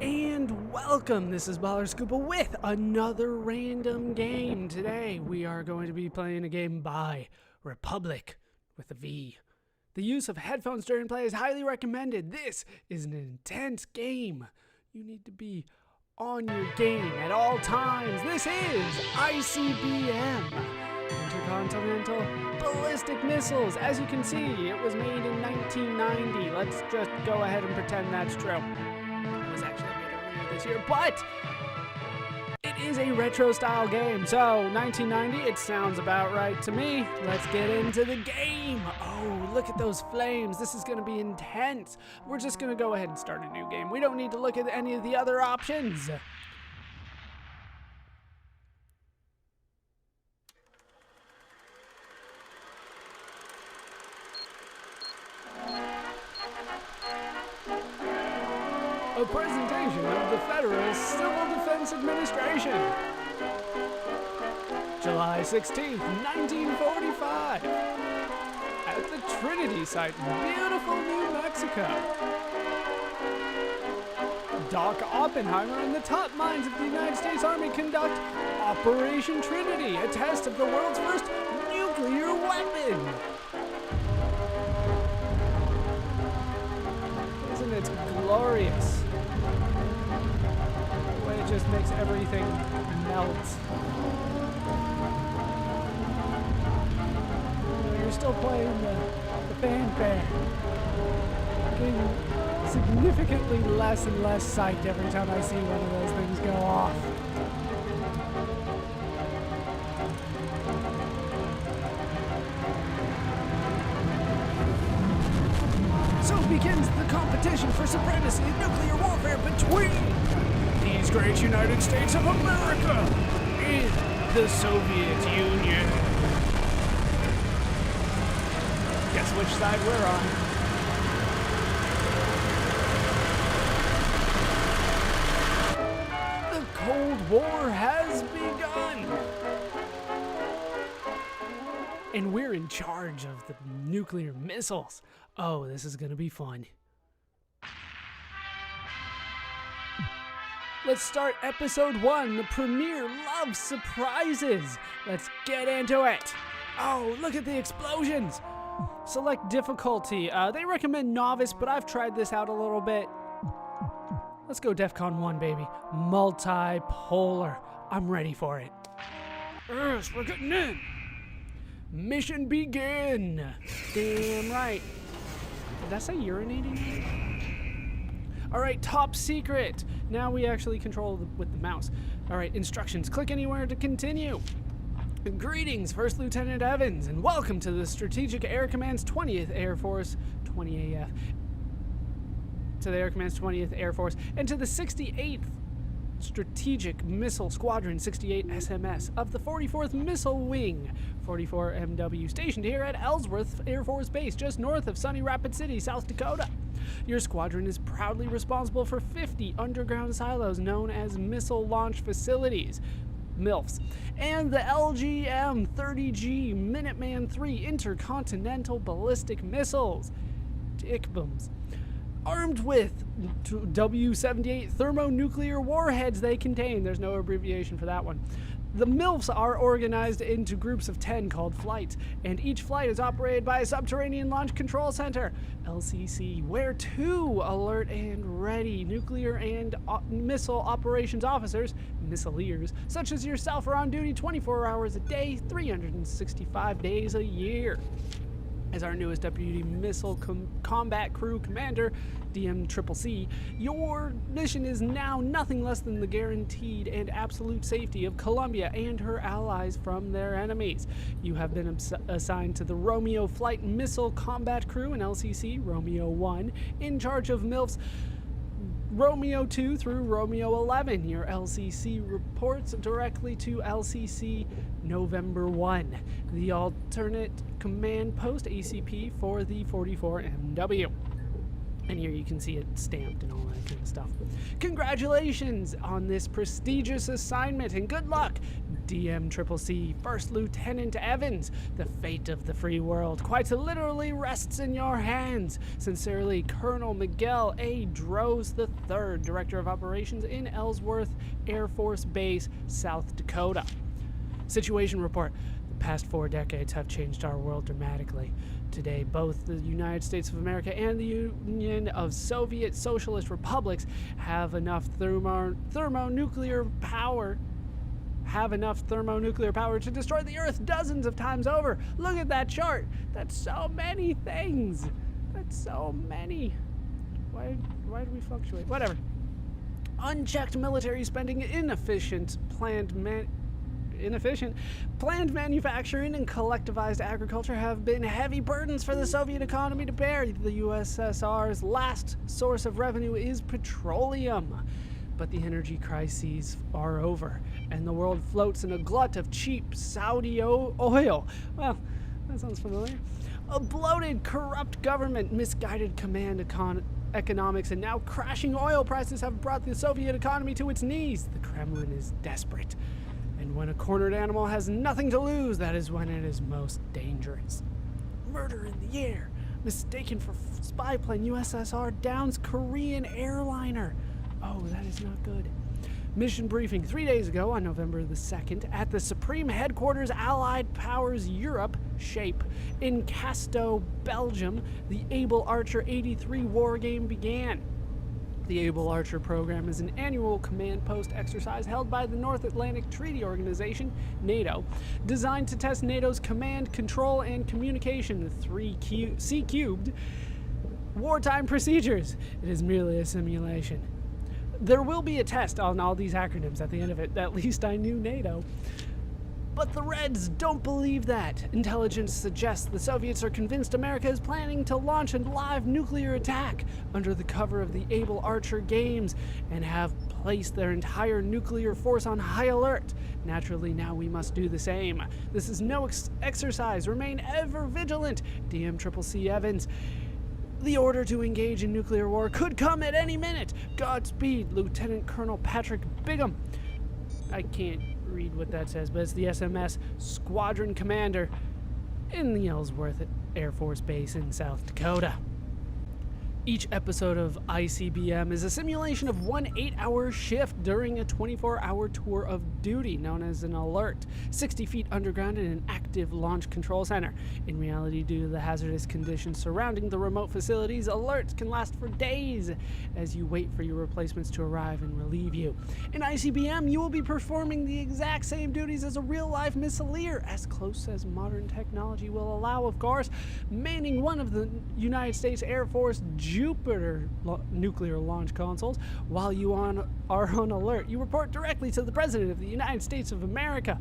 And welcome, this is Baller Scoopa with another random game. Today we are going to be playing a game by Republic with a V. The use of headphones during play is highly recommended. This is an intense game. You need to be on your game at all times. This is ICBM, Intercontinental Ballistic Missiles. As you can see, it was made in 1990. Let's just go ahead and pretend that's true. It was actually made earlier this year, but it is a retro style game. So 1990, it sounds about right to me. Let's get into the game. Oh, look at those flames. This is going to be intense. We're just going to go ahead and start a new game. We don't need to look at any of the other options. A presentation of the Federal Civil Defense Administration. July 16th, 1945. At the Trinity site in beautiful New Mexico. Doc Oppenheimer and the top minds of the United States Army conduct Operation Trinity, a test of the world's first nuclear weapon. Isn't it glorious? The way it just makes everything melt. You're still playing the fanfare. Getting significantly less and less psyched every time I see one of those things go off. So begins the competition for supremacy in nuclear warfare between these great United States of America and the Soviet Union. Guess which side we're on. The Cold War has begun. And we're in charge of the nuclear missiles. Oh, this is gonna be fun. Let's start episode 1. The premiere loves surprises. Let's get into it. Oh, look at the explosions. Select difficulty. They recommend novice, but I've tried this out a little bit. Let's go DEFCON 1, baby. Multipolar. I'm ready for it. Yes, we're getting in. Mission begin. Damn right. Did I say urinating? All right, top secret. Now we actually control with the mouse. All right, instructions. Click anywhere to continue. Greetings, First Lieutenant Evans, and welcome to the Strategic Air Command's 20th Air Force, 20AF, to the Air Command's 20th Air Force, and to the 68th Strategic Missile Squadron 68 SMS of the 44th Missile Wing, 44 MW, stationed here at Ellsworth Air Force Base, just north of Sunny Rapid City, South Dakota. Your squadron is proudly responsible for 50 underground silos known as Missile Launch Facilities, MILFs, and the LGM-30G Minuteman III Intercontinental Ballistic Missiles, TICBMs, armed with W-78 thermonuclear warheads they contain. There's no abbreviation for that one. The MILFs are organized into groups of 10 called flights, and each flight is operated by a Subterranean Launch Control Center, LCC, where 2 alert and ready nuclear and missile operations officers, missileers, such as yourself, are on duty 24 hours a day, 365 days a year. As our newest Deputy Missile Combat Crew Commander, DMCCC, your mission is now nothing less than the guaranteed and absolute safety of Colombia and her allies from their enemies. You have been assigned to the Romeo Flight Missile Combat Crew in LCC, Romeo 1, in charge of MILFs Romeo 2 through Romeo 11. Your LCC reports directly to LCC November 1, the alternate command post ACP for the 44 MW. And here you can see it stamped and all that kind of stuff. Congratulations on this prestigious assignment and good luck. DMCCC First Lieutenant Evans, the fate of the free world quite literally rests in your hands. Sincerely, Colonel Miguel A. Droz III, Director of Operations in Ellsworth Air Force Base, South Dakota. Situation report. The past 4 decades have changed our world dramatically. Today, both the United States of America and the Union of Soviet Socialist Republics have enough thermonuclear power to destroy the Earth dozens of times over. Look at that chart. That's so many things. That's so many. Why do we fluctuate? Whatever. Unchecked military spending, inefficient planned manufacturing, and collectivized agriculture have been heavy burdens for the Soviet economy to bear. The USSR's last source of revenue is petroleum. But the energy crises are over, and the world floats in a glut of cheap Saudi oil. Well, that sounds familiar. A bloated, corrupt government, misguided command economics, and now crashing oil prices have brought the Soviet economy to its knees. The Kremlin is desperate. And when a cornered animal has nothing to lose, that is when it is most dangerous. Murder in the air. Mistaken for spy plane. USSR downs Korean airliner. Oh, that is not good. Mission briefing 3 days ago on November the 2nd at the Supreme Headquarters Allied Powers Europe, SHAPE, in Casto, Belgium, the Able Archer 83 war game began. The Able Archer program is an annual command post exercise held by the North Atlantic Treaty Organization, NATO, designed to test NATO's command, control, and communication, C-cubed, wartime procedures. It is merely a simulation. There will be a test on all these acronyms at the end of it. At least I knew NATO. But the Reds don't believe that. Intelligence suggests the Soviets are convinced America is planning to launch a live nuclear attack under the cover of the Able Archer Games and have placed their entire nuclear force on high alert. Naturally, now we must do the same. This is no exercise. Remain ever vigilant. DMCCC Evans. The order to engage in nuclear war could come at any minute. Godspeed, Lieutenant Colonel Patrick Bigham. I can't read what that says, but it's the SMS Squadron Commander in the Ellsworth Air Force Base in South Dakota. Each episode of ICBM is a simulation of one 8-hour shift during a 24-hour tour of duty, known as an alert, 60 feet underground in an active launch control center. In reality, due to the hazardous conditions surrounding the remote facilities, alerts can last for days as you wait for your replacements to arrive and relieve you. In ICBM, you will be performing the exact same duties as a real-life missileer, as close as modern technology will allow, of course, manning one of the United States Air Force Jupiter nuclear launch consoles. While you are on alert, you report directly to the President of the United States of America.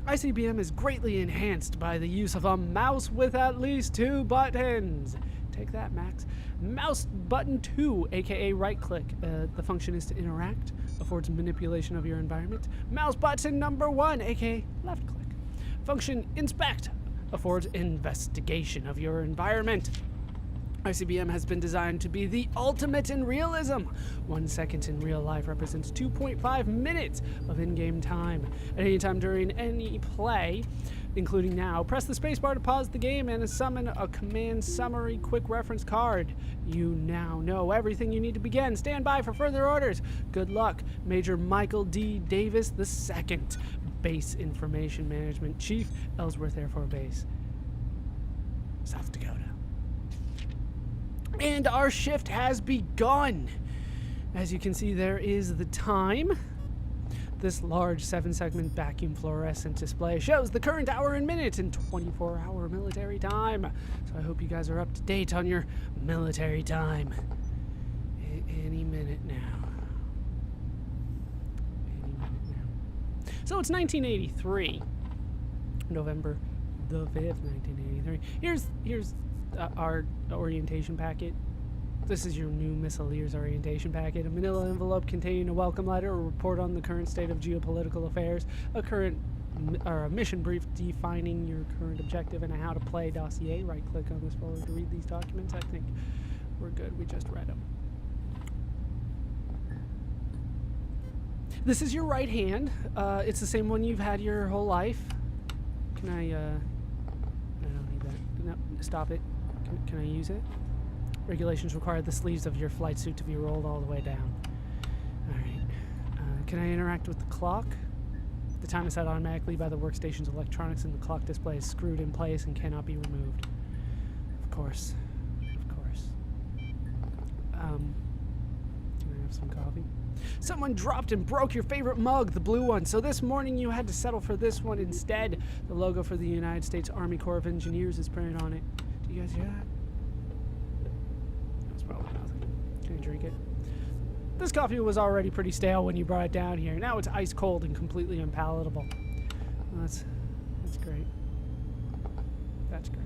ICBM is greatly enhanced by the use of a mouse with at least 2 buttons. Take that, Max. Mouse button 2, aka right click. The function is to interact, affords manipulation of your environment. Mouse button number 1, aka left click. Function inspect, affords investigation of your environment. ICBM has been designed to be the ultimate in realism. 1 second in real life represents 2.5 minutes of in-game time. At any time during any play, including now, press the spacebar to pause the game and summon a command summary quick reference card. You now know everything you need to begin. Stand by for further orders. Good luck, Major Michael D. Davis II, Base Information Management Chief, Ellsworth Air Force Base, South Dakota. And our shift has begun. As you can see, there is the time. This large 7-segment vacuum fluorescent display shows the current hour and minutes in 24-hour military time. So I hope you guys are up to date on your military time. Any minute now. So it's 1983, November the 5th, 1983. Here's our orientation packet. This is your new Missileers orientation packet. A manila envelope containing a welcome letter, a report on the current state of geopolitical affairs, a mission brief defining your current objective, and a how to play dossier. Right click on this folder to read these documents. I think we're good. We just read them. This is your right hand. It's the same one you've had your whole life. Can I don't need that. No, stop it. Can I use it? Regulations require the sleeves of your flight suit to be rolled all the way down. Alright. Can I interact with the clock? The time is set automatically by the workstation's electronics, and the clock display is screwed in place and cannot be removed. Of course. Of course. Can I have some coffee? Someone dropped and broke your favorite mug, the blue one, so this morning you had to settle for this one instead. The logo for the United States Army Corps of Engineers is printed on it. Do you guys hear that? That's probably nothing. Can I drink it? This coffee was already pretty stale when you brought it down here. Now it's ice cold and completely unpalatable. Well, that's great. That's great.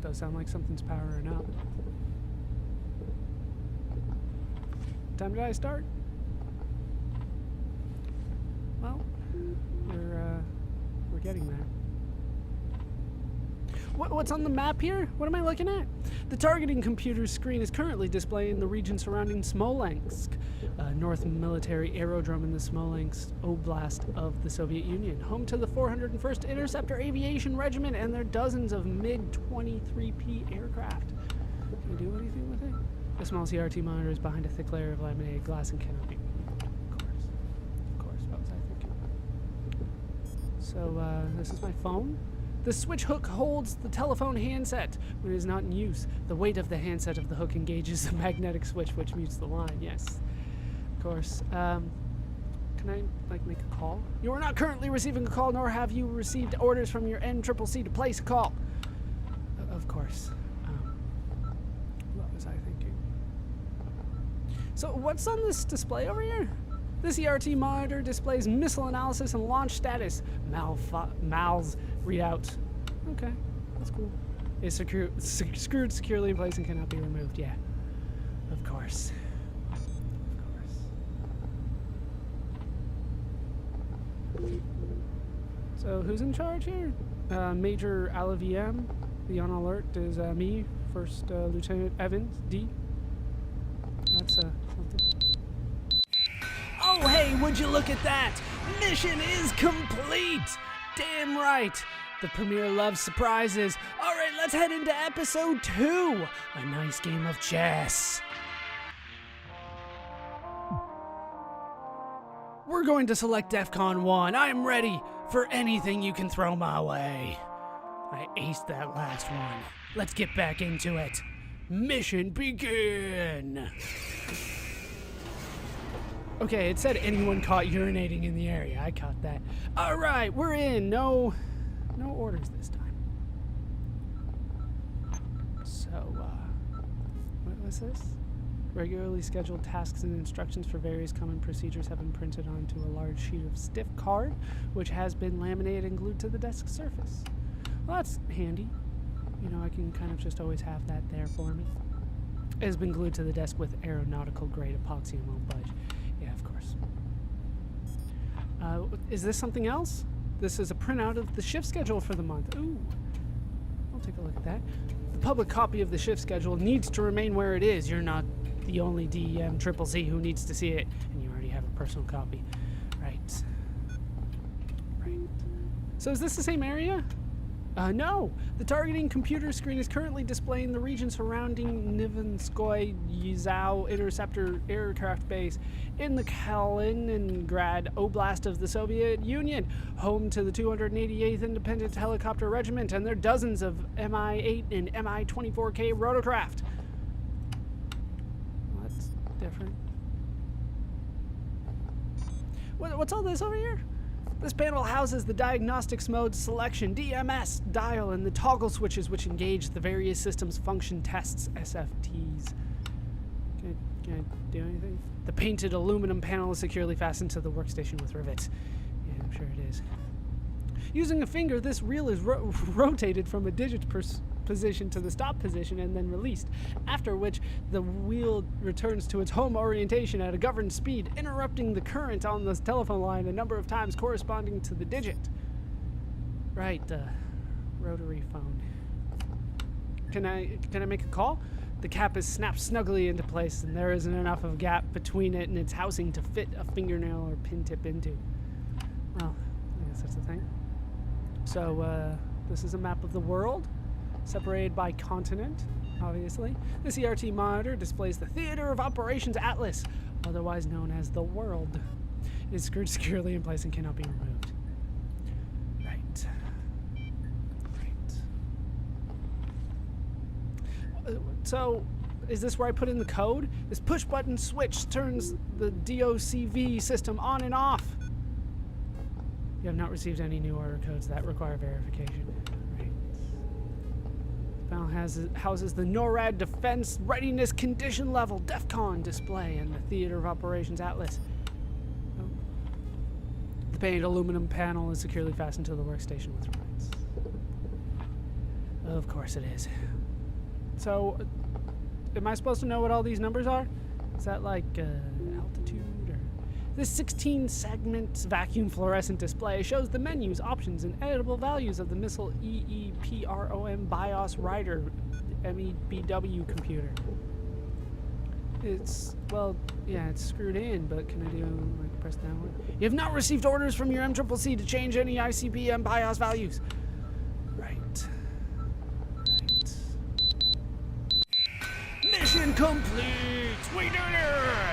Does sound like something's powering up. What time did I start? Well, we're getting there. What's on the map here? What am I looking at? The targeting computer screen is currently displaying the region surrounding Smolensk, North Military Aerodrome in the Smolensk Oblast of the Soviet Union, home to the 401st Interceptor Aviation Regiment and their dozens of MiG-23P aircraft. Can you do anything with it? A small CRT monitor is behind a thick layer of laminated glass and cannot be... Of course, what was I thinking? So, this is my phone. The switch hook holds the telephone handset when it is not in use. The weight of the handset of the hook engages the magnetic switch, which mutes the line. Yes, of course. Can I, make a call? You are not currently receiving a call, nor have you received orders from your NCCC to place a call. Of course. What was I thinking? So, what's on this display over here? This ERT monitor displays missile analysis and launch status. MALS readout. Okay, that's cool. It's screwed securely in place and cannot be removed. Yeah, of course. So who's in charge here? Major Alaviem. The on alert is me, First Lieutenant Evans, D. That's something. Oh, hey, would you look at that? Mission is complete! Damn right! The Premier loves surprises. All right, let's head into episode 2. A nice game of chess. We're going to select DEFCON 1. I am ready for anything you can throw my way. I aced that last one. Let's get back into it. Mission begin! Okay, it said anyone caught urinating in the area. I caught that. All right, we're in. No orders this time. So, what was this? Regularly scheduled tasks and instructions for various common procedures have been printed onto a large sheet of stiff card, which has been laminated and glued to the desk surface. Well, that's handy. You know, I can kind of just always have that there for me. It has been glued to the desk with aeronautical grade epoxy and won't budge. Yeah, of course. Is this something else? This is a printout of the shift schedule for the month. Ooh, I'll take a look at that. The public copy of the shift schedule needs to remain where it is. You're not the only DEM CCC who needs to see it, and you already have a personal copy. Right. So is this the same area? No. The targeting computer screen is currently displaying the region surrounding Nivenskoye Yezhou Interceptor Aircraft Base in the Kaliningrad Oblast of the Soviet Union, home to the 288th Independent Helicopter Regiment and their dozens of Mi-8 and Mi-24K rotorcraft. Well, that's different. What's all this over here? This panel houses the diagnostics mode selection, DMS, dial, and the toggle switches which engage the various systems function tests, SFTs. Can I do anything? The painted aluminum panel is securely fastened to the workstation with rivets. Yeah, I'm sure it is. Using a finger, this reel is rotated from a digit position to the stop position and then released, after which the wheel returns to its home orientation at a governed speed, interrupting the current on the telephone line a number of times corresponding to the digit. Right, rotary phone. Can I make a call? The cap is snapped snugly into place, and there isn't enough of a gap between it and its housing to fit a fingernail or pin tip into. Well, I guess that's the thing. So, this is a map of the world, separated by continent, obviously. The CRT monitor displays the Theater of Operations Atlas, otherwise known as the World. It is screwed securely in place and cannot be removed. Right. So, is this where I put in the code? This push-button switch turns the DOCV system on and off. You have not received any new order codes that require verification. Right. The panel houses the NORAD Defense Readiness Condition Level DEFCON display and the Theater of Operations Atlas. Oh. The painted aluminum panel is securely fastened to the workstation with rights. Of course it is. So, am I supposed to know what all these numbers are? Is that like altitude or... This 16-segment vacuum fluorescent display shows the menus, options, and editable values of the missile EEPROM BIOS Rider MEBW computer. It's, well, yeah, it's screwed in, but can I do, like, press that one? You have not received orders from your MCCC to change any ICBM BIOS values. Right. Mission complete! We did it!